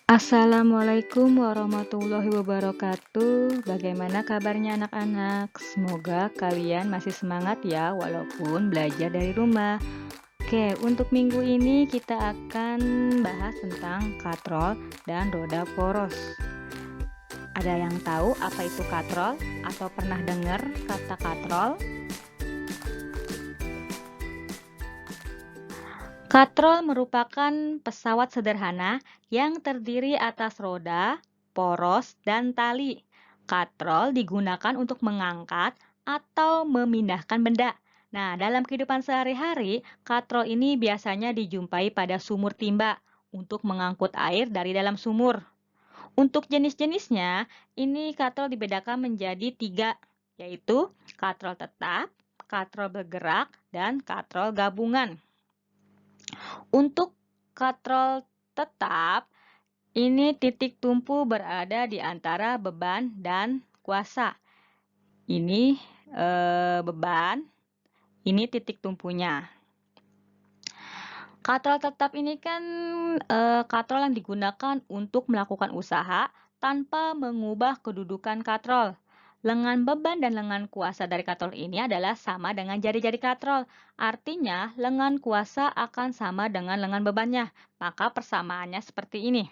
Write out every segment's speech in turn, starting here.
Assalamualaikum warahmatullahi wabarakatuh. Bagaimana kabarnya anak-anak? Semoga kalian masih semangat ya walaupun belajar dari rumah. Oke, untuk minggu ini kita akan bahas tentang katrol dan roda poros. Ada yang tahu apa itu katrol atau pernah dengar kata katrol? Katrol merupakan pesawat sederhana yang terdiri atas roda, poros, dan tali. Katrol digunakan untuk mengangkat atau memindahkan benda. Nah, dalam kehidupan sehari-hari, katrol ini biasanya dijumpai pada sumur timba untuk mengangkut air dari dalam sumur. Untuk jenis-jenisnya, ini katrol dibedakan menjadi 3, yaitu katrol tetap, katrol bergerak, dan katrol gabungan. Untuk katrol tetap, ini titik tumpu berada di antara beban dan kuasa. Ini beban, ini titik tumpunya. Katrol tetap ini kan katrol yang digunakan untuk melakukan usaha tanpa mengubah kedudukan katrol. Lengan beban dan lengan kuasa dari katrol ini adalah sama dengan jari-jari katrol. Artinya, lengan kuasa akan sama dengan lengan bebannya. Maka persamaannya seperti ini.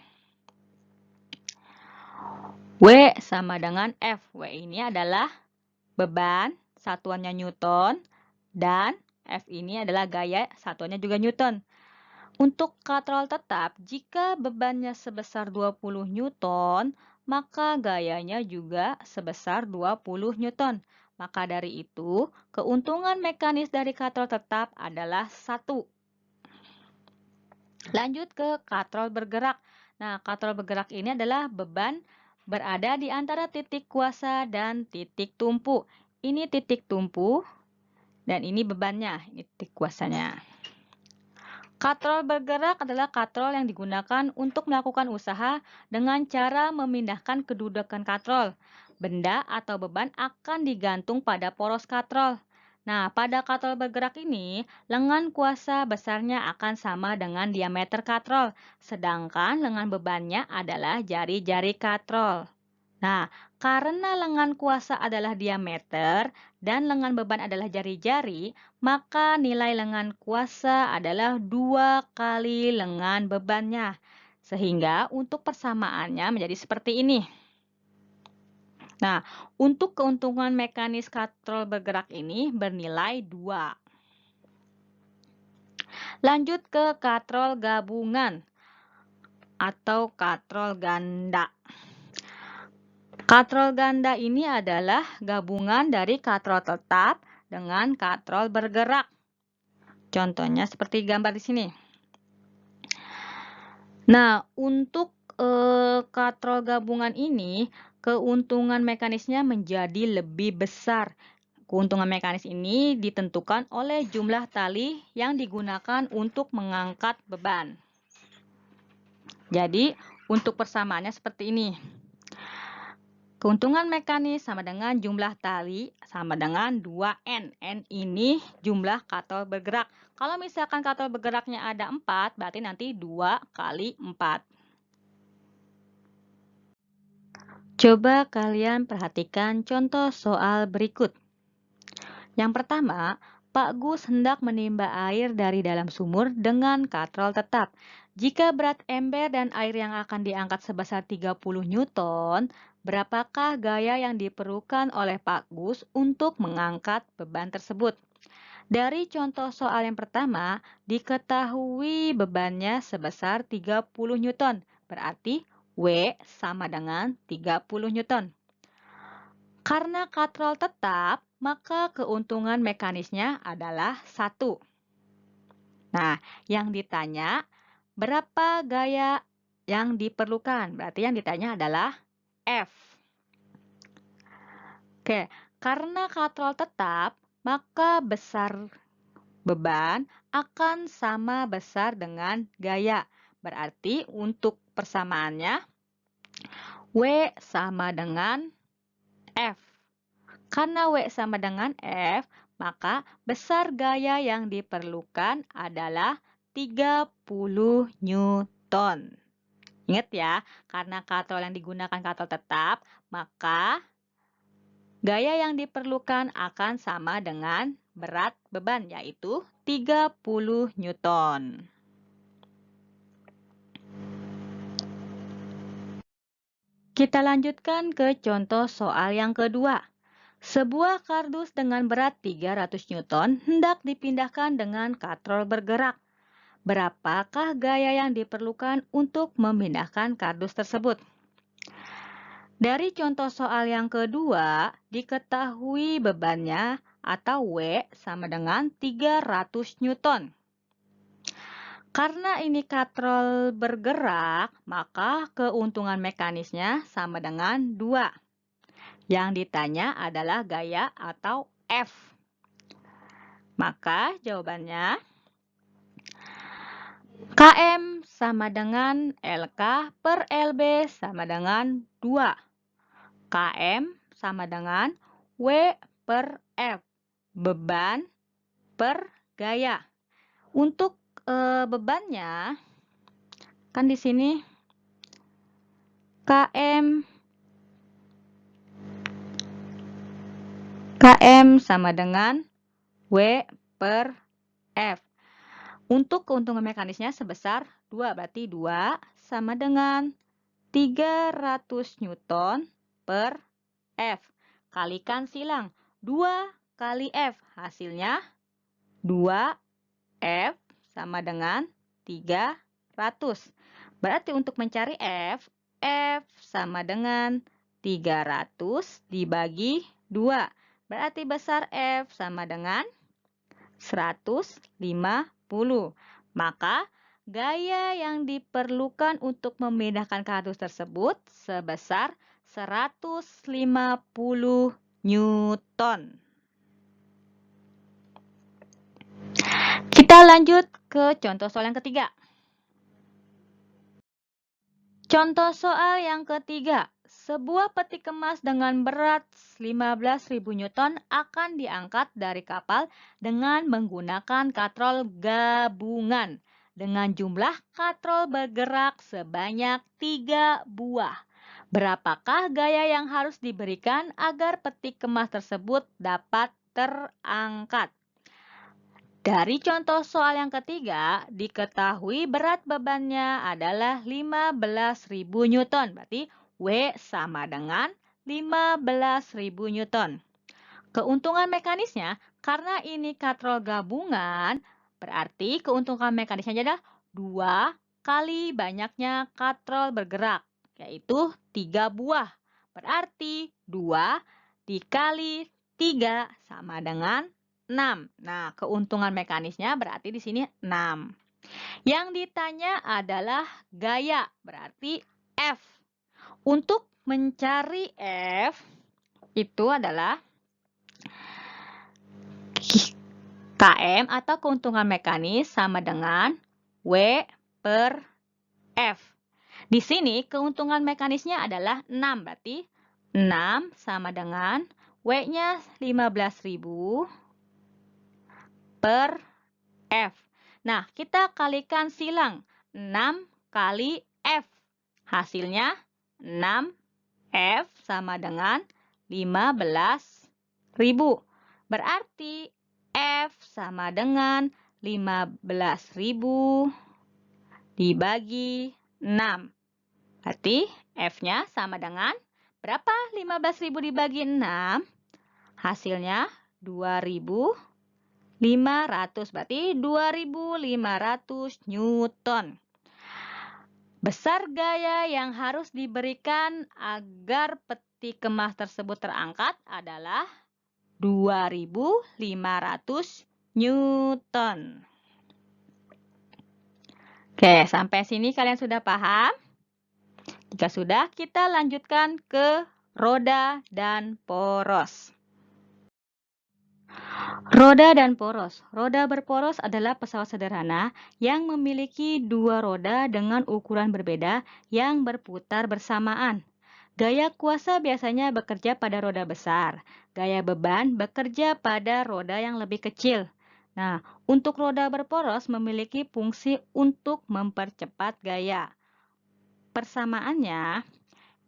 W sama dengan F. W ini adalah beban, satuannya Newton, dan F ini adalah gaya, satuannya juga Newton. Untuk katrol tetap, jika bebannya sebesar 20 Newton, maka gayanya juga sebesar 20 Newton. Maka dari itu, keuntungan mekanis dari katrol tetap adalah 1. Lanjut ke katrol bergerak. Nah, katrol bergerak ini adalah beban berada di antara titik kuasa dan titik tumpu. Ini titik tumpu dan ini bebannya, ini titik kuasanya. Katrol bergerak adalah katrol yang digunakan untuk melakukan usaha dengan cara memindahkan kedudukan katrol. Benda atau beban akan digantung pada poros katrol. Nah, pada katrol bergerak ini, lengan kuasa besarnya akan sama dengan diameter katrol, sedangkan lengan bebannya adalah jari-jari katrol. Nah, karena lengan kuasa adalah diameter dan lengan beban adalah jari-jari, maka nilai lengan kuasa adalah 2 kali lengan bebannya. Sehingga untuk persamaannya menjadi seperti ini. Nah, untuk keuntungan mekanis katrol bergerak ini bernilai 2. Lanjut ke katrol gabungan atau katrol ganda. Katrol ganda ini adalah gabungan dari katrol tetap dengan katrol bergerak. Contohnya seperti gambar di sini. Nah, untuk katrol gabungan ini, keuntungan mekanisnya menjadi lebih besar. Keuntungan mekanis ini ditentukan oleh jumlah tali yang digunakan untuk mengangkat beban. Jadi, untuk persamaannya seperti ini. Keuntungan mekanis sama dengan jumlah tali sama dengan 2N. N ini jumlah katrol bergerak. Kalau misalkan katrol bergeraknya ada 4, berarti nanti 2 kali 4. Coba kalian perhatikan contoh soal berikut. Yang pertama, Pak Gus hendak menimba air dari dalam sumur dengan katrol tetap. Jika berat ember dan air yang akan diangkat sebesar 30 Newton, berapakah gaya yang diperlukan oleh Pak Gus untuk mengangkat beban tersebut? Dari contoh soal yang pertama, diketahui bebannya sebesar 30 Newton. Berarti W sama dengan 30 Newton. Karena katrol tetap, maka keuntungan mekanisnya adalah 1. Nah, yang ditanya, berapa gaya yang diperlukan? Berarti yang ditanya adalah F. Oke, karena katrol tetap, maka besar beban akan sama besar dengan gaya. Berarti untuk persamaannya, W sama dengan F. Karena W sama dengan F, maka besar gaya yang diperlukan adalah 30 Newton. Ingat ya, karena katrol yang digunakan katrol tetap, maka gaya yang diperlukan akan sama dengan berat beban, yaitu 30 Newton. Kita lanjutkan ke contoh soal yang kedua. Sebuah kardus dengan berat 300 Newton hendak dipindahkan dengan katrol bergerak. Berapakah gaya yang diperlukan untuk memindahkan kardus tersebut? Dari contoh soal yang kedua, diketahui bebannya atau W sama dengan 300 Newton. Karena ini katrol bergerak, maka keuntungan mekanisnya sama dengan 2. Yang ditanya adalah gaya atau F. Maka jawabannya Km sama dengan LK per LB sama dengan 2. Km sama dengan W per F. Beban per gaya. Untuk bebannya, kan di sini Km sama dengan W per F. Untuk keuntungan mekanisnya sebesar 2, berarti 2 sama dengan 300 Newton per F. Kalikan silang, 2 kali F, hasilnya 2F sama dengan 300. Berarti untuk mencari F, F sama dengan 300 dibagi 2. Berarti besar F sama dengan 150. Maka gaya yang diperlukan untuk memindahkan kardus tersebut sebesar 150 Newton. Kita lanjut ke contoh soal yang ketiga. Contoh soal yang ketiga. Sebuah peti kemas dengan berat 15.000 Newton akan diangkat dari kapal dengan menggunakan katrol gabungan dengan jumlah katrol bergerak sebanyak 3 buah. Berapakah gaya yang harus diberikan agar peti kemas tersebut dapat terangkat? Dari contoh soal yang ketiga, diketahui berat bebannya adalah 15.000 Newton. Berarti W sama dengan 15.000 Newton. Keuntungan mekanisnya, karena ini katrol gabungan, berarti keuntungan mekanisnya adalah 2 kali banyaknya katrol bergerak, yaitu 3 buah. Berarti 2 dikali 3 sama dengan 6. Nah, keuntungan mekanisnya berarti di sini 6. Yang ditanya adalah gaya, berarti F. Untuk mencari F, itu adalah Km atau keuntungan mekanis sama dengan W per F. Di sini keuntungan mekanisnya adalah 6, berarti 6 sama dengan W-nya 15.000 per F. Nah, kita kalikan silang 6 kali F. Hasilnya 6F sama dengan 15.000. Berarti F sama dengan 15.000 dibagi 6. Berarti F-nya sama dengan berapa? 15.000 dibagi 6. Hasilnya 2.500. Berarti 2.500 Newton. Besar gaya yang harus diberikan agar peti kemas tersebut terangkat adalah 2.500 Newton. Oke, sampai sini kalian sudah paham? Jika sudah, kita lanjutkan ke roda dan poros. Roda dan poros. Roda berporos adalah pesawat sederhana yang memiliki 2 roda dengan ukuran berbeda yang berputar bersamaan. Gaya kuasa biasanya bekerja pada roda besar. Gaya beban bekerja pada roda yang lebih kecil. Nah, untuk roda berporos memiliki fungsi untuk mempercepat gaya. Persamaannya,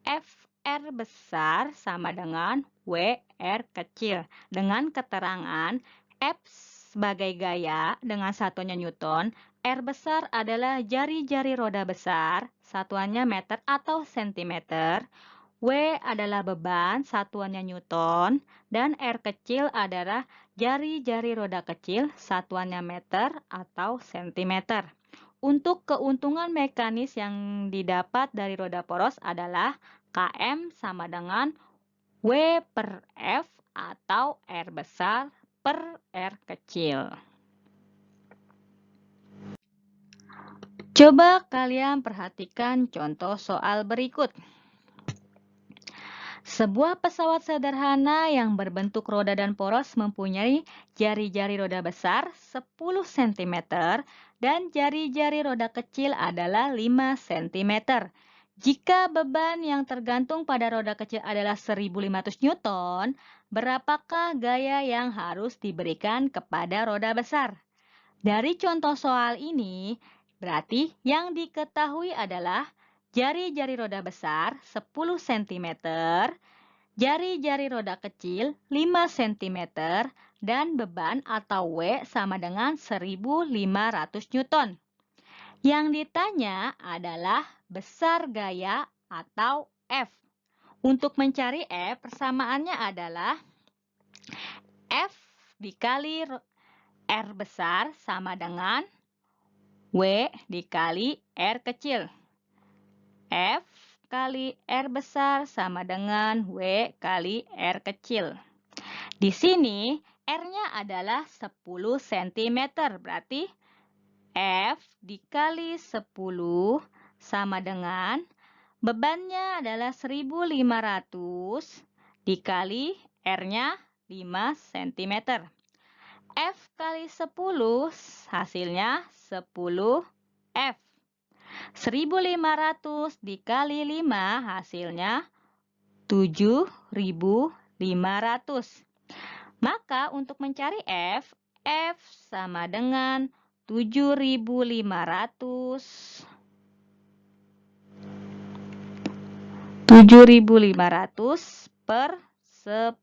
FR besar sama dengan WR kecil. Dengan keterangan F sebagai gaya dengan satuannya Newton, R besar adalah jari-jari roda besar, satuannya meter atau sentimeter, W adalah beban, satuannya Newton, dan R kecil adalah jari-jari roda kecil, satuannya meter atau sentimeter. Untuk keuntungan mekanis yang didapat dari roda poros adalah Km sama dengan W per F atau R besar per R kecil. Coba kalian perhatikan contoh soal berikut. Sebuah pesawat sederhana yang berbentuk roda dan poros mempunyai jari-jari roda besar 10 cm dan jari-jari roda kecil adalah 5 cm. Jika beban yang tergantung pada roda kecil adalah 1500 Newton, berapakah gaya yang harus diberikan kepada roda besar? Dari contoh soal ini, berarti yang diketahui adalah jari-jari roda besar 10 cm, jari-jari roda kecil 5 cm, dan beban atau W sama dengan 1500 Newton. Yang ditanya adalah besar gaya atau F. Untuk mencari F, persamaannya adalah F dikali R besar sama dengan W dikali R kecil. F kali R besar sama dengan W kali R kecil. Di sini R-nya adalah 10 cm, berarti F dikali 10 sama dengan bebannya adalah 1500 dikali R-nya 5 cm. F kali 10 hasilnya 10 F. 1500 dikali 5 hasilnya 7500. Maka untuk mencari F, F sama dengan 7500 per 10.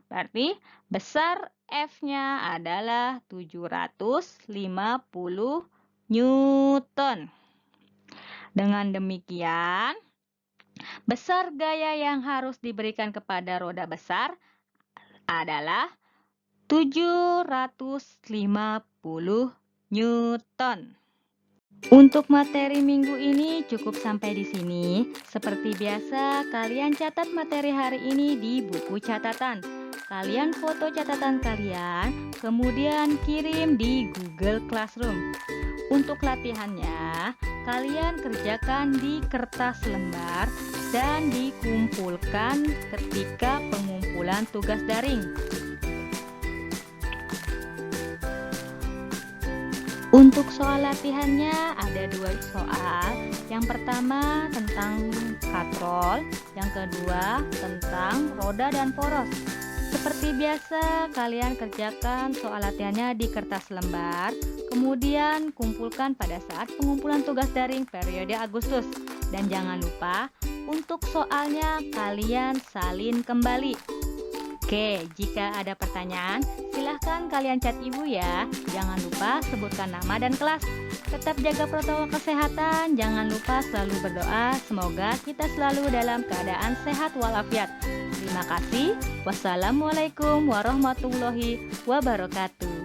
Berarti besar F-nya adalah 750 Newton. Dengan demikian, besar gaya yang harus diberikan kepada roda besar adalah 750 Newton. Untuk materi minggu ini cukup sampai di sini. Seperti biasa, kalian catat materi hari ini di buku catatan. Kalian foto catatan kalian, kemudian kirim di Google Classroom. Untuk latihannya, kalian kerjakan di kertas lembar dan dikumpulkan ketika pengumpulan tugas daring. Untuk soal latihannya ada 2 soal. Yang pertama tentang katrol, yang kedua tentang roda dan poros. Seperti biasa, kalian kerjakan soal latihannya di kertas lembar, kemudian kumpulkan pada saat pengumpulan tugas daring periode Agustus. Dan jangan lupa, untuk soalnya kalian salin kembali. Oke, jika ada pertanyaan, silahkan kalian chat ibu ya. Jangan lupa sebutkan nama dan kelas. Tetap jaga protokol kesehatan, jangan lupa selalu berdoa. Semoga kita selalu dalam keadaan sehat walafiat. Terima kasih. Wassalamualaikum warahmatullahi wabarakatuh.